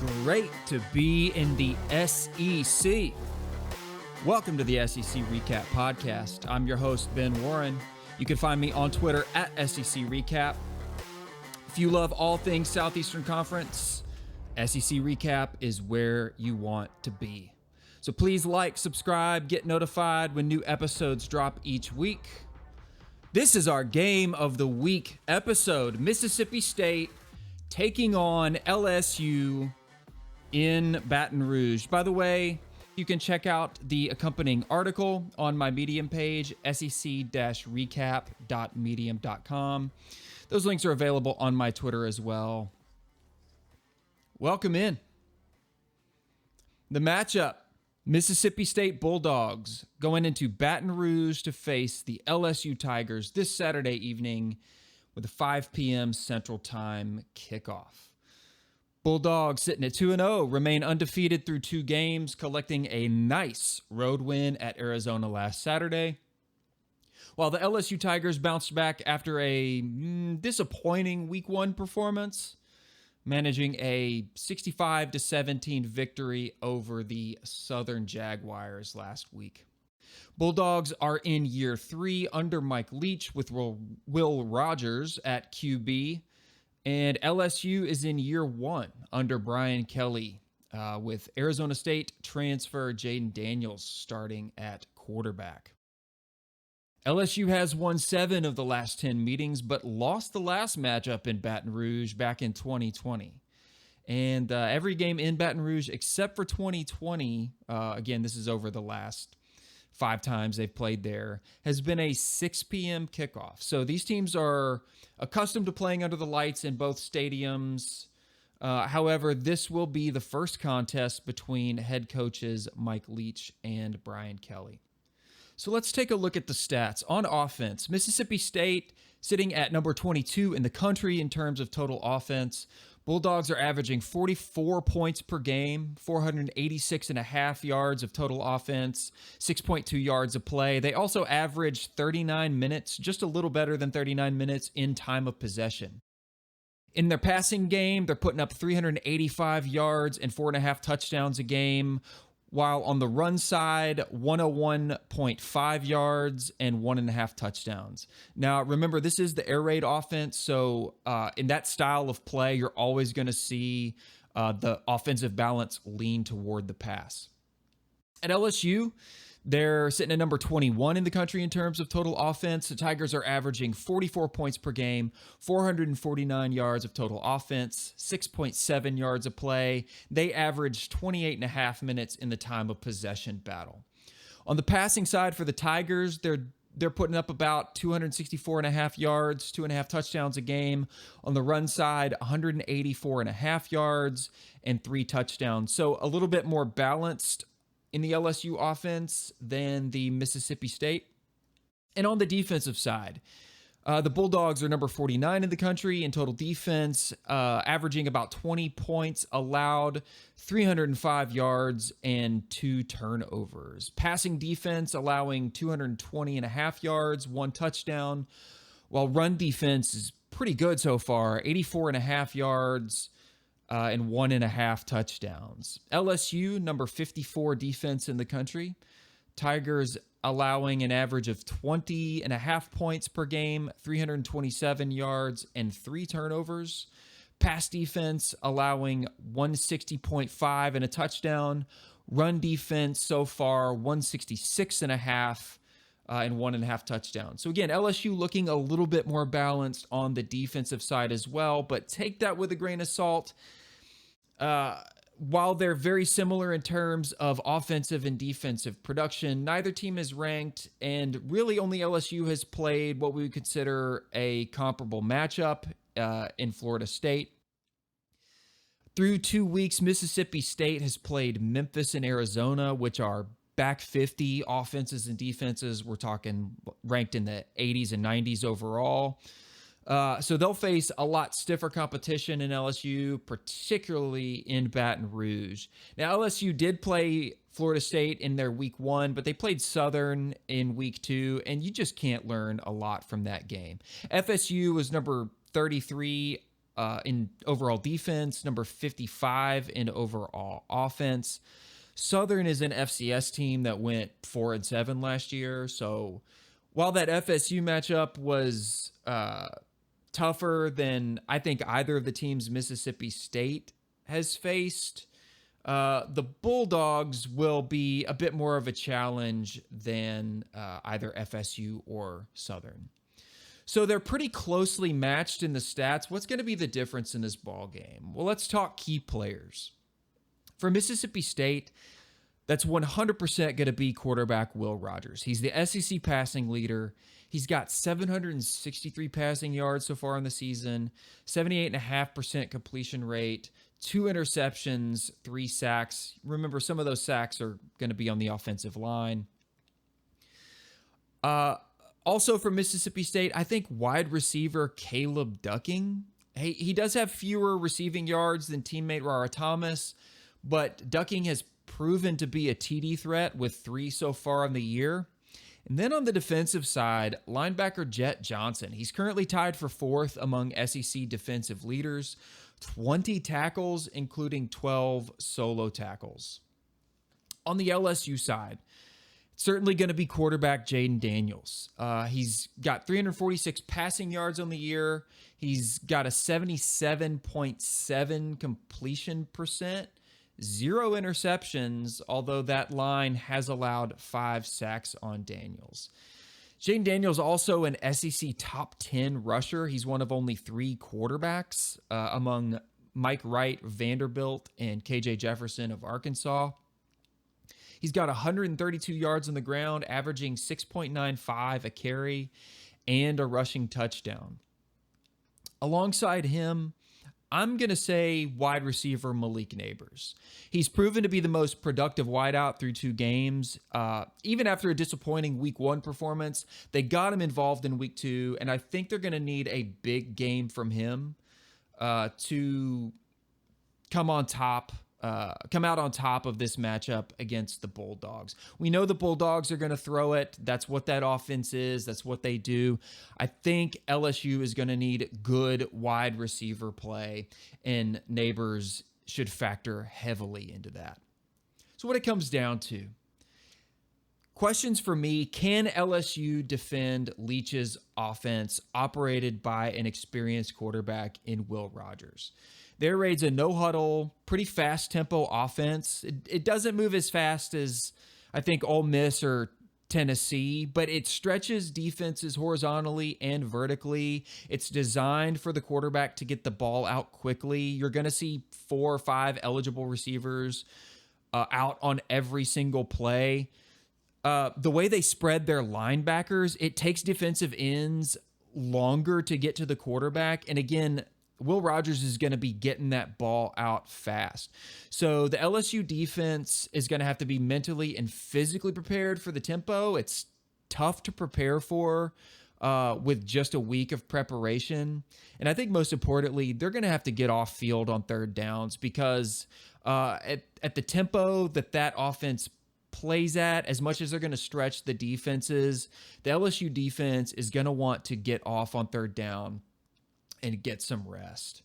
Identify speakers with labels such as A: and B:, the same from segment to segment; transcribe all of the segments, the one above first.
A: great to be in the SEC. Welcome to the SEC Recap Podcast. I'm your host, Ben Warren. You can find me on Twitter at SEC Recap. If you love all things Southeastern Conference, SEC Recap is where you want to be. So please like, subscribe, get notified when new episodes drop each week. This is our Game of the Week episode. Mississippi State taking on LSU in Baton Rouge. By the way, you can check out the accompanying article on my Medium page, sec-recap.medium.com. Those links are available on my Twitter as well. Welcome in. The matchup, Mississippi State Bulldogs going into Baton Rouge to face the LSU Tigers this Saturday evening with a 5 p.m. Central Time kickoff. Bulldogs sitting at 2-0, remain undefeated through 2 games, collecting a nice road win at Arizona last Saturday. While the LSU Tigers bounced back after a disappointing Week 1 performance, managing a 65-17 victory over the Southern Jaguars last week. Bulldogs are in year 3 under Mike Leach with Will Rogers at QB. And LSU is in year 1 under Brian Kelly with Arizona State transfer Jaden Daniels starting at quarterback. LSU has won 7 of the last 10 meetings, but lost the last matchup in Baton Rouge back in 2020. And every game in Baton Rouge except for 2020, again, this is over the last 5 times they've played there, has been a 6 p.m. kickoff. So these teams are accustomed to playing under the lights in both stadiums. However, this will be the first contest between head coaches Mike Leach and Brian Kelly. So let's take a look at the stats. On offense, Mississippi State sitting at number 22 in the country in terms of total offense. Bulldogs are averaging 44 points per game, 486.5 yards of total offense, 6.2 yards of play. They also average 39 minutes, just a little better than 39 minutes in time of possession. In their passing game, they're putting up 385 yards and 4.5 touchdowns a game, while on the run side, 101.5 yards and 1.5 touchdowns. Now, remember, this is the air raid offense, so in that style of play, you're always going to see the offensive balance lean toward the pass. At LSU, they're sitting at number 21 in the country in terms of total offense. The Tigers are averaging 44 points per game, 449 yards of total offense, 6.7 yards of play. They average 28.5 minutes in the time of possession battle. On the passing side for the Tigers, they're putting up about 264.5 yards, 2.5 touchdowns a game. On the run side, 184.5 yards and 3 touchdowns. So a little bit more balanced in the LSU offense than the Mississippi State. And on the defensive side, the Bulldogs are number 49 in the country in total defense, averaging about 20 points allowed, 305 yards, and 2 turnovers. Passing defense allowing 220.5 yards, 1 touchdown, while run defense is pretty good so far, 84.5 yards, and 1.5 touchdowns. LSU, number 54 defense in the country. Tigers allowing an average of 20.5 points per game, 327 yards, and 3 turnovers. Pass defense allowing 160.5 and a touchdown. Run defense so far, 166.5 and 1.5 touchdowns. So again, LSU looking a little bit more balanced on the defensive side as well, but take that with a grain of salt. While they're very similar in terms of offensive and defensive production, neither team is ranked, and really only LSU has played what we would consider a comparable matchup in Florida State. Through 2 weeks, Mississippi State has played Memphis and Arizona, which are back 50 offenses and defenses. We're talking ranked in the 80s and 90s overall. So they'll face a lot stiffer competition in LSU, particularly in Baton Rouge. Now, LSU did play Florida State in their week 1, but they played Southern in week 2, and you just can't learn a lot from that game. FSU was number 33 in overall defense, number 55 in overall offense. Southern is an FCS team that went 4-7 last year. So while that FSU matchup was tougher than I think either of the teams Mississippi State has faced, the Bulldogs will be a bit more of a challenge than either FSU or Southern. So they're pretty closely matched in the stats. What's going to be the difference in this ball game? Well, let's talk key players. For Mississippi State, that's 100% going to be quarterback Will Rogers. He's the SEC passing leader. He's got 763 passing yards so far in the season, 78.5% completion rate, 2 interceptions, 3 sacks. Remember, some of those sacks are going to be on the offensive line. Also for Mississippi State, I think wide receiver Caleb Ducking. He does have fewer receiving yards than teammate Rara Thomas, but Ducking has proven to be a TD threat with 3 so far in the year. And then on the defensive side, linebacker Jet Johnson. He's currently tied for 4th among SEC defensive leaders, 20 tackles, including 12 solo tackles. On the LSU side, certainly going to be quarterback Jaden Daniels. He's got 346 passing yards on the year. He's got a 77.7 completion percent, 0 interceptions, although that line has allowed 5 sacks on Daniels. Jaden Daniels also an SEC top 10 rusher. He's one of only 3 quarterbacks among Mike Wright, Vanderbilt, and KJ Jefferson of Arkansas. He's got 132 yards on the ground, averaging 6.95 a carry and a rushing touchdown. Alongside him, I'm going to say wide receiver Malik Neighbors. He's proven to be the most productive wideout through 2 games. Even after a disappointing week 1 performance, they got him involved in week 2, and I think they're going to need a big game from him to come out on top of this matchup against the Bulldogs. We know the Bulldogs are going to throw it. That's what that offense is. That's what they do. I think LSU is going to need good wide receiver play, and Neighbors should factor heavily into that. So what it comes down to, questions for me: can LSU defend Leach's offense operated by an experienced quarterback in Will Rogers? Their raid's a no-huddle, pretty fast-tempo offense. It doesn't move as fast as, I think, Ole Miss or Tennessee, but it stretches defenses horizontally and vertically. It's designed for the quarterback to get the ball out quickly. You're going to see 4 or 5 eligible receivers out on every single play. The way they spread their linebackers, it takes defensive ends longer to get to the quarterback. And again, Will Rogers is going to be getting that ball out fast. So the LSU defense is going to have to be mentally and physically prepared for the tempo. It's tough to prepare for with just a week of preparation. And I think most importantly, they're going to have to get off field on 3rd downs because at the tempo that offense plays at, as much as they're going to stretch the defenses, the LSU defense is going to want to get off on 3rd down and get some rest.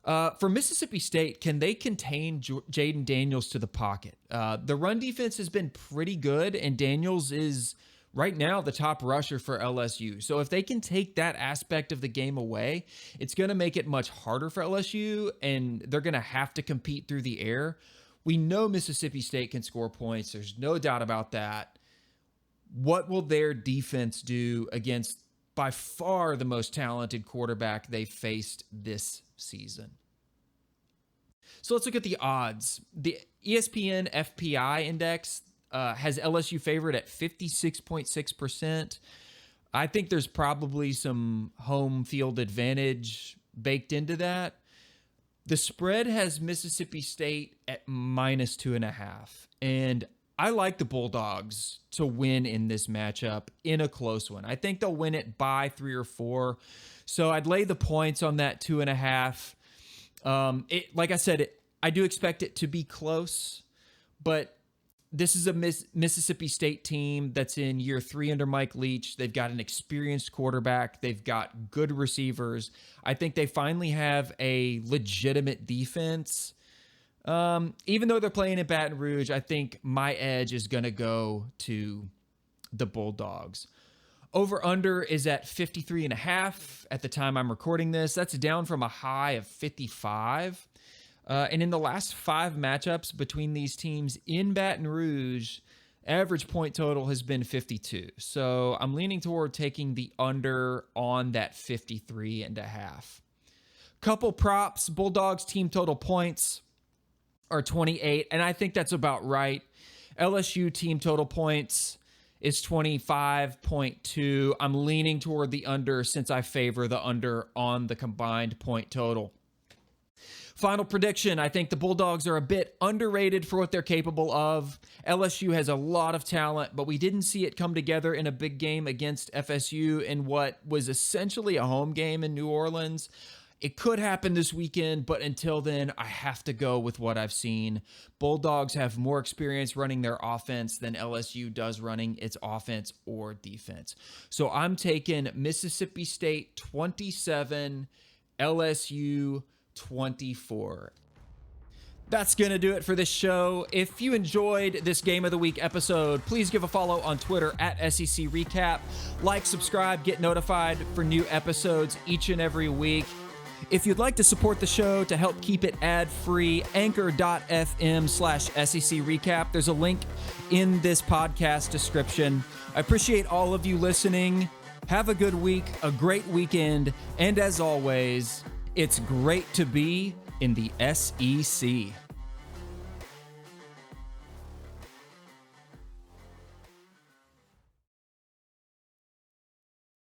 A: For Mississippi State, can they contain Jaden Daniels to the pocket? The run defense has been pretty good, and Daniels is right now the top rusher for LSU. So if they can take that aspect of the game away, it's going to make it much harder for LSU, and they're going to have to compete through the air. We know Mississippi State can score points. There's no doubt about that. What will their defense do against by far the most talented quarterback they faced this season? So let's look at the odds. The ESPN FPI index has LSU favored at 56.6%. I think there's probably some home field advantage baked into that. The spread has Mississippi State at -2.5. And I like the Bulldogs to win in this matchup in a close one. I think they'll win it by 3 or 4. So I'd lay the points on that 2.5. Like I said, I do expect it to be close, but This is a Mississippi State team that's in year 3 under Mike Leach. They've got an experienced quarterback. They've got good receivers. I think they finally have a legitimate defense. Even though they're playing in Baton Rouge, I think my edge is going to go to the Bulldogs. Over under is at 53.5 at the time I'm recording this. That's down from a high of 55. And in the last 5 matchups between these teams in Baton Rouge, average point total has been 52. So I'm leaning toward taking the under on that 53.5. Couple props, Bulldogs team total points are 28, and I think that's about right. LSU team total points is 25.2. I'm leaning toward the under since I favor the under on the combined point total. Final prediction, I think the Bulldogs are a bit underrated for what they're capable of. LSU has a lot of talent, but we didn't see it come together in a big game against FSU in what was essentially a home game in New Orleans. It could happen this weekend, but until then, I have to go with what I've seen. Bulldogs have more experience running their offense than LSU does running its offense or defense. So I'm taking Mississippi State 27, LSU 24. That's going to do it for this show. If you enjoyed this Game of the Week episode, please give a follow on Twitter at SEC Recap. Like, subscribe, get notified for new episodes each and every week. If you'd like to support the show to help keep it ad-free, anchor.fm/SEC Recap. There's a link in this podcast description. I appreciate all of you listening. Have a good week, a great weekend, and as always, it's great to be in the SEC.